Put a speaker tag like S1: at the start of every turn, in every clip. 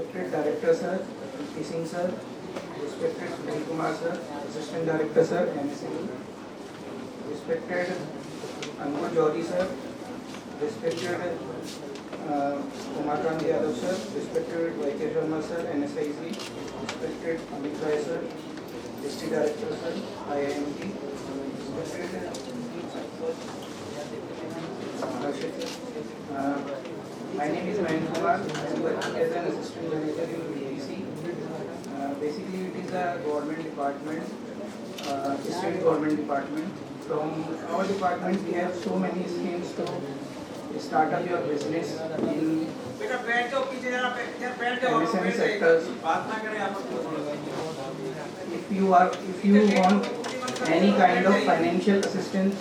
S1: Respected Director Sir, P. Singh Sir, Respected Sunil Kumar Sir, Assistant Director Sir, MSME, Respected Ankur Jyoti Sir, Respected Umakant Yadav Sir, Respected Y.K. Sharma Sir, NSIC, Respected Amit Rai Sir, District Director Sir, IIMT, Respected my name is Mahendra Kumar. I am working as an assistant manager in BDC. Basically, it is a government department, state government department. From our department, we have so many schemes to start up your business in MSME sectors. If you want any kind of financial assistance,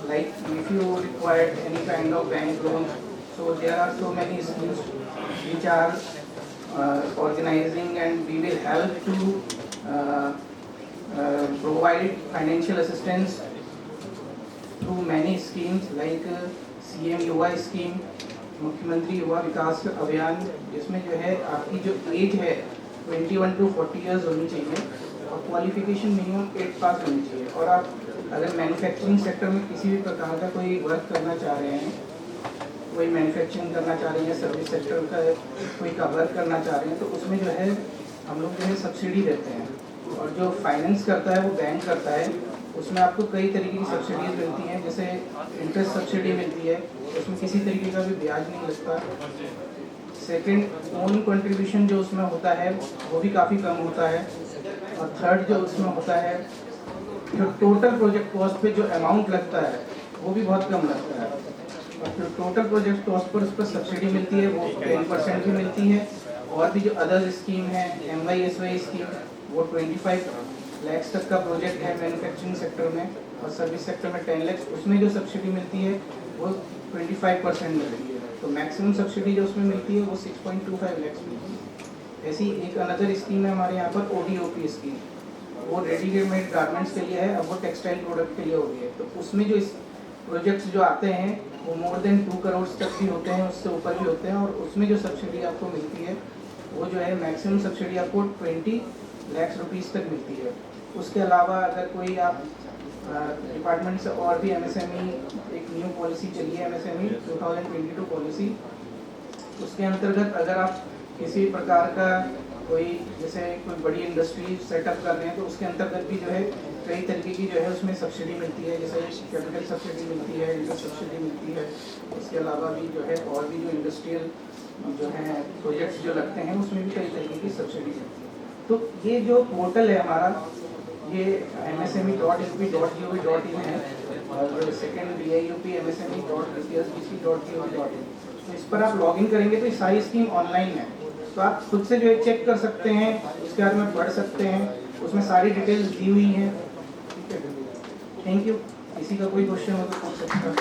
S1: like if you require any kind of bank loan, so there are so many schemes which are organizing, and we will help to provide financial assistance through many schemes like CM युवा scheme, मुख्यमंत्री युवा विकास अभियान, जिसमें जो है आपकी जो as है 21 to 40 ईयर्स होनी चाहिए और क्वालिफिकेशन मिनिमम 8 पास होनी चाहिए। और आप अगर मैन्युफैक्चरिंग सेक्टर में किसी भी प्रकार का कोई वर्क करना चाह रहे हैं, कोई मैन्युफैक्चरिंग करना चाह रहे हैं, सर्विस सेक्टर का कोई का वर्क करना चाह रहे हैं, तो उसमें जो है हम लोग जो है सब्सिडी देते हैं। और जो फाइनेंस करता है वो बैंक करता है, उसमें आपको कई तरीके की सब्सिडीज मिलती हैं, जैसे इंटरेस्ट सब्सिडी मिलती है, उसमें किसी तरीके का भी ब्याज नहीं लगता। सेकंड, ओन कंट्रीब्यूशन जो उसमें होता है वो भी काफ़ी कम होता है। और थर्ड, जो उसमें होता है, जो टोटल प्रोजेक्ट कॉस्ट पे जो अमाउंट लगता है वो भी बहुत कम लगता है। और जो टोटल प्रोजेक्ट कॉस्ट पर उस पर सब्सिडी मिलती है वो 10% भी मिलती है। और भी जो अदर स्कीम है, MYSY स्कीम, वो 25 लाख तक का प्रोजेक्ट है मैन्युफैक्चरिंग सेक्टर में, और सर्विस सेक्टर में 10 लाख, उसमें जो सब्सिडी मिलती है वो 25% मिलती है। तो मैक्सिमम सब्सिडी जो उसमें मिलती है वो 6.25 लाख मिलती है। ऐसी एक अनदर स्कीम है हमारे यहाँ पर ODOP स्कीम, वो रेडीमेड गारमेंट्स के लिए है, अब वो टेक्सटाइल प्रोडक्ट के लिए हो गई है। तो उसमें जो इस प्रोजेक्ट्स जो आते हैं वो मोर देन 2 करोड़ तक भी होते हैं, उससे ऊपर भी होते हैं। और उसमें जो सब्सिडी आपको मिलती है वो जो है मैक्सिमम सब्सिडी आपको 20 लाख रुपीज़ तक मिलती है। उसके अलावा अगर कोई आप डिपार्टमेंट से और भी MSME एक न्यू पॉलिसी चली है, MSME 2022 पॉलिसी, उसके अंतर्गत अगर आप किसी प्रकार का कोई जैसे कोई बड़ी इंडस्ट्री सेटअप कर रहे हैं, तो उसके अंतर्गत भी जो है कई तरीके की जो है उसमें सब्सिडी मिलती है, जैसे कैपिटल सब्सिडी मिलती है, इंटरेस्ट सब्सिडी मिलती है। इसके अलावा भी जो है और भी जो इंडस्ट्रियल जो है प्रोजेक्ट्स जो लगते हैं उसमें भी कई तरीके की सब्सिडी मिलती है। तो ये जो पोर्टल है हमारा, ये msme.up.gov.in है, और सेकेंड DIUP msme.bpsbc.gov.in। तो इस पर आप लॉगिन करेंगे तो ये सारी स्कीम ऑनलाइन है, तो आप खुद से जो है चेक कर सकते हैं, उसके बारे में पढ़ सकते हैं, उसमें सारी डिटेल्स दी हुई हैं। ठीक है, थैंक यू। किसी का कोई क्वेश्चन हो तो पूछ सकता है।